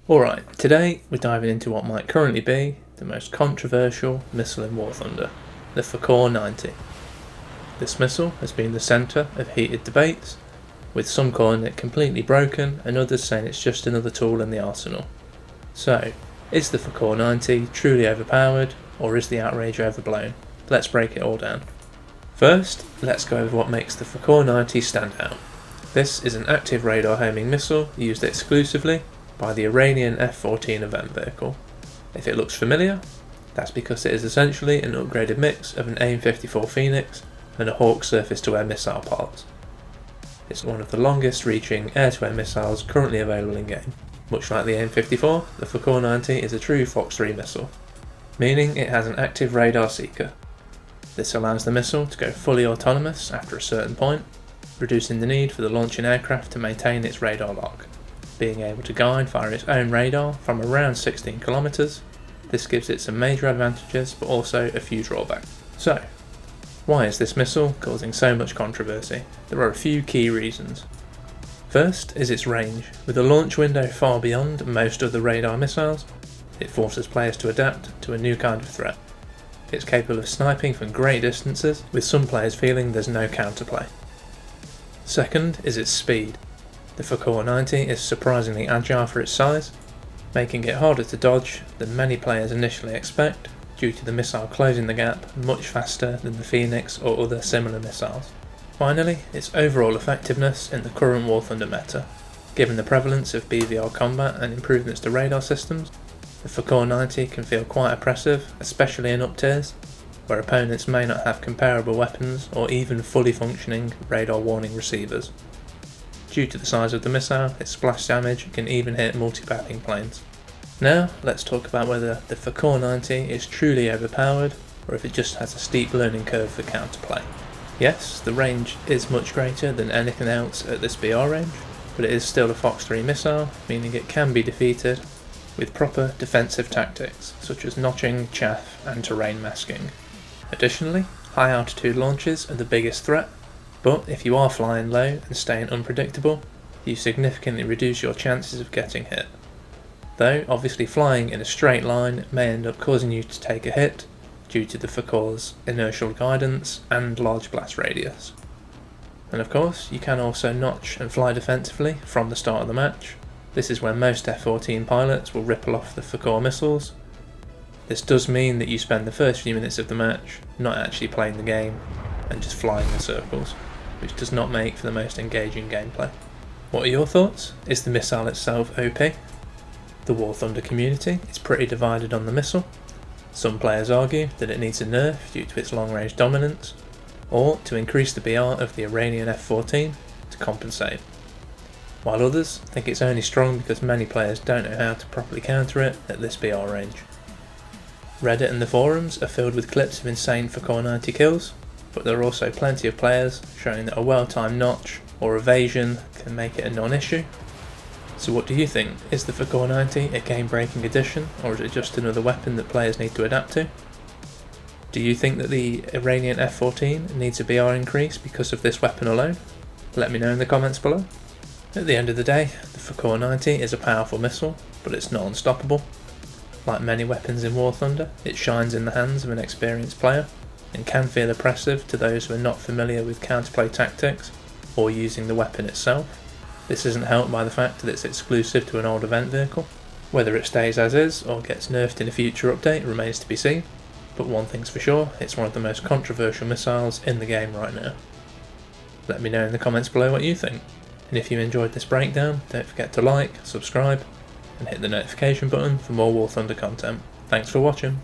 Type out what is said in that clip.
Alright, today we're diving into what might currently be the most controversial missile in War Thunder, the Fakour-90. This missile has been the centre of heated debates, with some calling it completely broken and others saying it's just another tool in the arsenal. So, is the Fakour-90 truly overpowered, or is the outrage overblown? Let's break it all down. First, let's go over what makes the Fakour-90 stand out. This is an active radar homing missile used exclusively by the Iranian F-14 event vehicle. If it looks familiar, that's because it is essentially an upgraded mix of an AIM-54 Phoenix and a Hawk surface-to-air missile parts. It's one of the longest reaching air-to-air missiles currently available in game. Much like the AIM-54, the Fakour-90 is a true Fox 3 missile, meaning it has an active radar seeker. This allows the missile to go fully autonomous after a certain point, reducing the need for the launching aircraft to maintain its radar lock. Being able to guide via its own radar from around 16 kilometers, this gives it some major advantages but also a few drawbacks. So, why is this missile causing so much controversy? There are a few key reasons. First is its range. With a launch window far beyond most other radar missiles, it forces players to adapt to a new kind of threat. It's capable of sniping from great distances, with some players feeling there's no counterplay. Second is its speed. The Fakour-90 is surprisingly agile for its size, making it harder to dodge than many players initially expect, due to the missile closing the gap much faster than the Phoenix or other similar missiles. Finally, its overall effectiveness in the current War Thunder meta. Given the prevalence of BVR combat and improvements to radar systems, the Fakour-90 can feel quite oppressive, especially in up tiers, where opponents may not have comparable weapons or even fully functioning radar warning receivers. Due to the size of the missile, its splash damage can even hit multi-pathing planes. Now, let's talk about whether the Fakour-90 is truly overpowered, or if it just has a steep learning curve for counterplay. Yes, the range is much greater than anything else at this BR range, but it is still a Fox 3 missile, meaning it can be defeated with proper defensive tactics, such as notching, chaff, and terrain masking. Additionally, high altitude launches are the biggest threat, but if you are flying low and staying unpredictable, you significantly reduce your chances of getting hit. Though obviously flying in a straight line may end up causing you to take a hit due to the Fakour's inertial guidance and large blast radius. And of course, you can also notch and fly defensively from the start of the match. This is when most F-14 pilots will ripple off the Fakour missiles. This does mean that you spend the first few minutes of the match not actually playing the game and just flying in circles, which does not make for the most engaging gameplay. What are your thoughts? Is the missile itself OP? The War Thunder community is pretty divided on the missile. Some players argue that it needs a nerf due to its long-range dominance, or to increase the BR of the Iranian F-14 to compensate, while others think it's only strong because many players don't know how to properly counter it at this BR range. Reddit and the forums are filled with clips of insane Fakour-90 kills, but there are also plenty of players showing that a well-timed notch or evasion can make it a non-issue. So what do you think? Is the Fakour-90 a game-breaking addition, or is it just another weapon that players need to adapt to? Do you think that the Iranian F-14 needs a BR increase because of this weapon alone? Let me know in the comments below. At the end of the day, the Fakour-90 is a powerful missile, but it's not unstoppable. Like many weapons in War Thunder, it shines in the hands of an experienced player, and can feel oppressive to those who are not familiar with counterplay tactics or using the weapon itself. This isn't helped by the fact that it's exclusive to an old event vehicle. Whether it stays as is or gets nerfed in a future update remains to be seen, but one thing's for sure, it's one of the most controversial missiles in the game right now. Let me know in the comments below what you think, and if you enjoyed this breakdown, don't forget to like, subscribe, and hit the notification button for more War Thunder content. Thanks for watching.